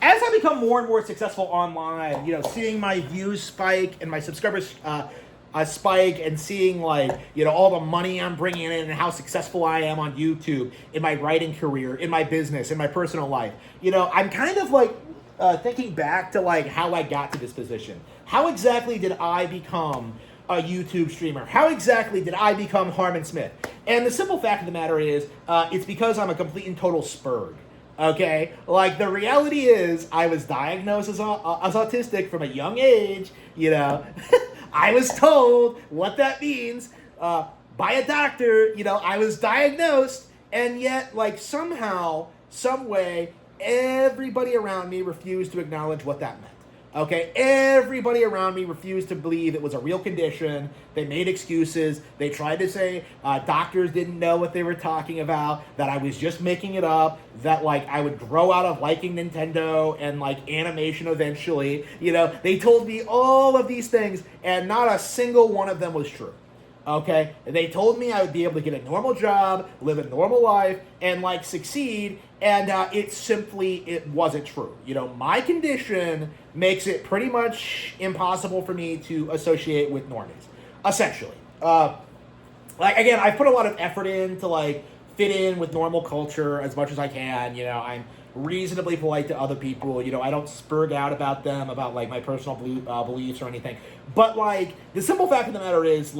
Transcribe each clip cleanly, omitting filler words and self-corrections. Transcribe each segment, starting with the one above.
as I become more and more successful online, seeing my views spike and my subscribers spike, and seeing all the money I'm bringing in and how successful I am on YouTube, in my writing career, in my business, in my personal life, I'm kind of thinking back to how I got to this position. How exactly did I become a YouTube streamer? How exactly did I become Harman Smith? And the simple fact of the matter is, it's because I'm a complete and total spurg. Okay? The reality is, I was diagnosed as autistic from a young age, I was told what that means by a doctor, I was diagnosed, and yet, somehow, some way, everybody around me refused to acknowledge what that meant. Okay, everybody around me refused to believe it was a real condition. They made excuses. They tried to say doctors didn't know what they were talking about, that I was just making it up, that I would grow out of liking Nintendo and animation eventually. They told me all of these things, and not a single one of them was true. Okay, they told me I would be able to get a normal job, live a normal life, and succeed, and it wasn't true. My condition makes it pretty much impossible for me to associate with normies, essentially. Again, I've put a lot of effort in to fit in with normal culture as much as I can. I'm reasonably polite to other people. I don't spurg out about them, about my personal beliefs or anything. But the simple fact of the matter is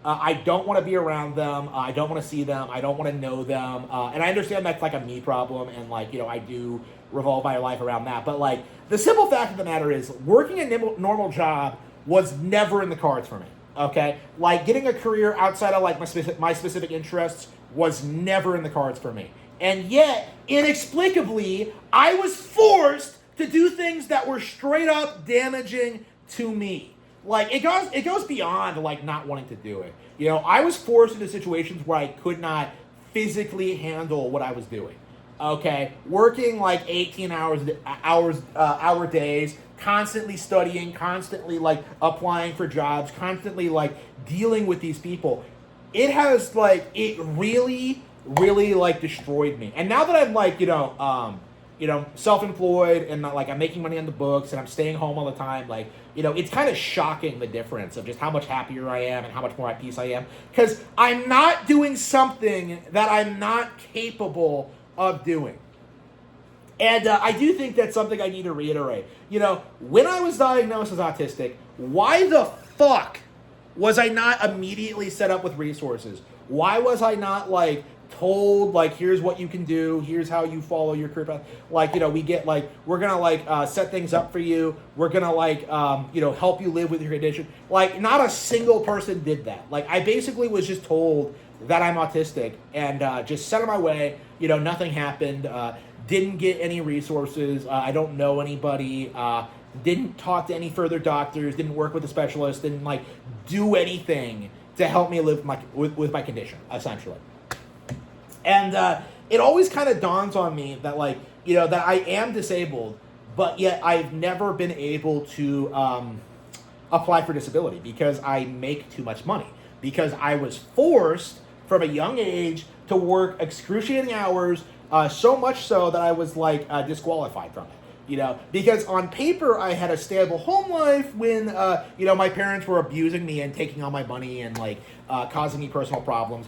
I don't want to be around them. I don't want to see them. I don't want to know them. And I understand that's a me problem, and I do revolve my life around that. But the simple fact of the matter is, working a normal job was never in the cards for me. Okay, getting a career outside of my specific interests was never in the cards for me. And yet, inexplicably, I was forced to do things that were straight up damaging to me. It goes beyond not wanting to do it. I was forced into situations where I could not physically handle what I was doing. Okay, working 18 hour days, constantly studying, constantly applying for jobs, constantly dealing with these people. It has it really destroyed me. And now that I'm self-employed, and I'm making money on the books, and I'm staying home all the time, it's kind of shocking, the difference of just how much happier I am and how much more at peace I am, because I'm not doing something that I'm not capable of doing. And I do think that's something I need to reiterate. When I was diagnosed as autistic, why the fuck was I not immediately set up with resources? Why was I not told here's what you can do, here's how you follow your career path? We get we're gonna set things up for you, we're gonna help you live with your condition. Not a single person did that. I basically was just told that I'm autistic, and just set on my way. Nothing happened. Didn't get any resources. I don't know anybody. Didn't talk to any further doctors. Didn't work with a specialist. Didn't do anything to help me live with my condition, essentially. And it always kind of dawns on me that that I am disabled, but yet I've never been able to apply for disability because I make too much money. Because I was forced from a young age to work excruciating hours, so much so that I was disqualified from it. Because on paper I had a stable home life when my parents were abusing me and taking all my money and causing me personal problems.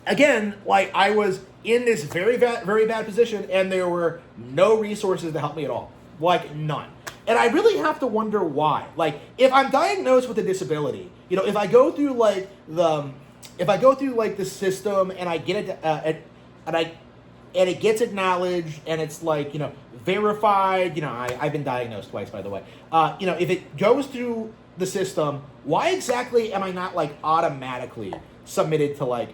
Again, I was in this very bad position, and there were no resources to help me at all. None. And I really have to wonder why. If I'm diagnosed with a disability, if I go through the system, and I get it, and it gets acknowledged, and it's verified. I've been diagnosed twice, by the way. If it goes through the system, why exactly am I not automatically submitted to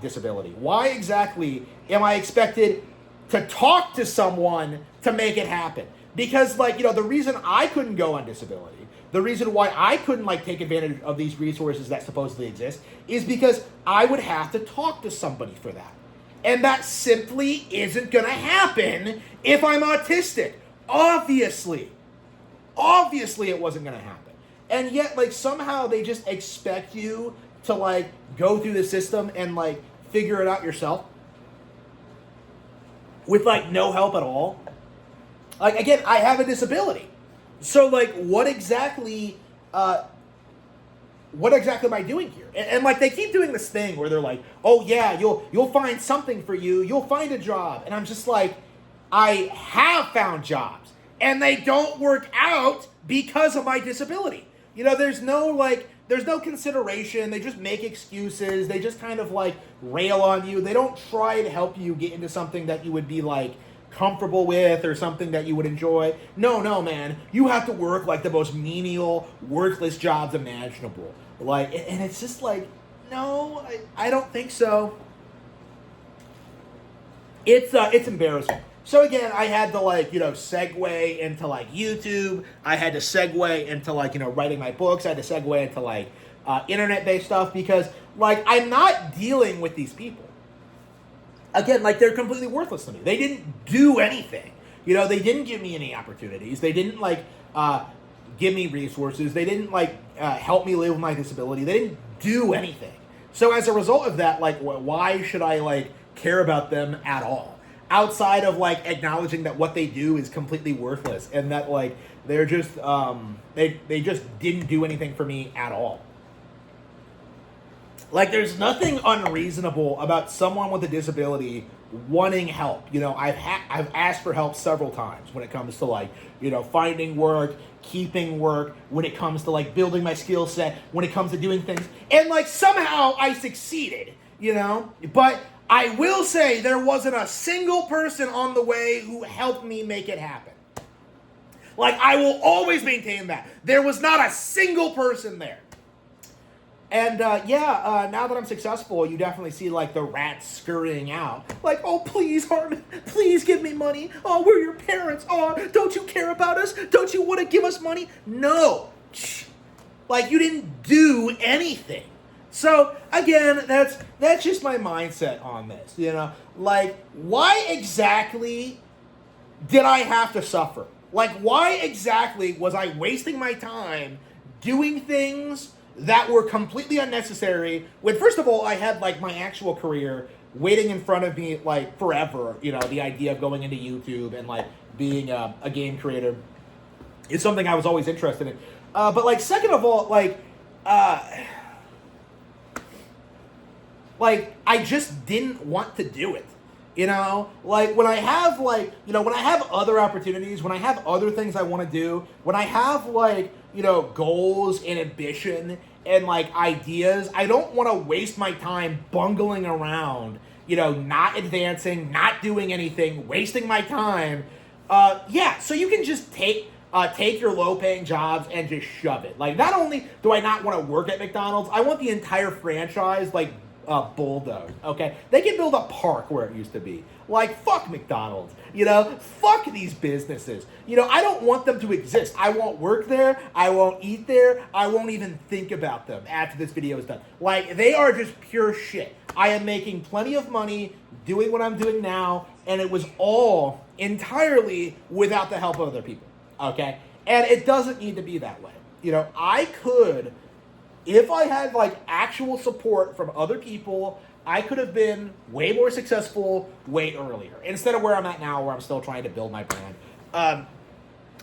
disability? Why exactly am I expected to talk to someone to make it happen? Because the reason I couldn't go on disability, the reason why I couldn't take advantage of these resources that supposedly exist, is because I would have to talk to somebody for that. And that simply isn't gonna happen if I'm autistic. Obviously it wasn't gonna happen. And yet somehow they just expect you to go through the system and figure it out yourself. with like no help at all. Like, again, I have a disability. So like what exactly am I doing here? And like they keep doing this thing where they're like, oh yeah, you'll find something for you, you'll find a job. And I'm just like, I have found jobs and they don't work out because of my disability. You know, there's no consideration. They just make excuses. They just kind of like rail on you. They don't try to help you get into something that you would be like comfortable with or something that you would enjoy. No, man. You have to work like the most menial, worthless jobs imaginable. Like, and it's just like, no, I don't think so. It's embarrassing. So again, I had to like, segue into like YouTube. I had to segue into like, writing my books. I had to segue into like internet-based stuff because like I'm not dealing with these people. Again, like they're completely worthless to me. They didn't do anything. They didn't give me any opportunities. They didn't like give me resources. They didn't like help me live with my disability. They didn't do anything. So as a result of that, like why should I like care about them at all? Outside of like acknowledging that what they do is completely worthless and that like they're just they just didn't do anything for me at all. Like there's nothing unreasonable about someone with a disability wanting help. I've asked for help several times when it comes to like, finding work, keeping work, when it comes to like building my skill set, when it comes to doing things. And like somehow I succeeded, but I will say there wasn't a single person on the way who helped me make it happen. Like, I will always maintain that. There was not a single person there. And, now that I'm successful, you definitely see, like, the rats scurrying out. Like, oh, please, Harman, please give me money. Oh, we're your parents. Oh, don't you care about us? Don't you want to give us money? No. Like, you didn't do anything. So, again, that's just my mindset on this, Like, why exactly did I have to suffer? Like, why exactly was I wasting my time doing things that were completely unnecessary when, first of all, I had, like, my actual career waiting in front of me, like, forever, the idea of going into YouTube and, like, being a game creator is something I was always interested in. But, like, second of all, like, I just didn't want to do it, Like, when I have, like, when I have other opportunities, when I have other things I want to do, when I have, like, goals and ambition and, like, ideas, I don't want to waste my time bungling around, not advancing, not doing anything, wasting my time. So you can just take your low-paying jobs and just shove it. Like, not only do I not want to work at McDonald's, I want the entire franchise, like, bulldozed, okay? They can build a park where it used to be. Like, fuck McDonald's, Fuck these businesses. I don't want them to exist. I won't work there. I won't eat there. I won't even think about them after this video is done. Like, they are just pure shit. I am making plenty of money doing what I'm doing now, and it was all entirely without the help of other people, okay? And it doesn't need to be that way. I could... If I had, like, actual support from other people, I could have been way more successful way earlier. Instead of where I'm at now, where I'm still trying to build my brand.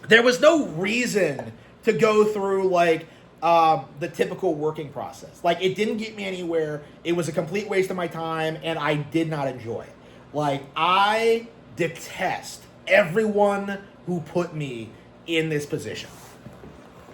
There was no reason to go through, like, the typical working process. Like, it didn't get me anywhere. It was a complete waste of my time, and I did not enjoy it. Like, I detest everyone who put me in this position.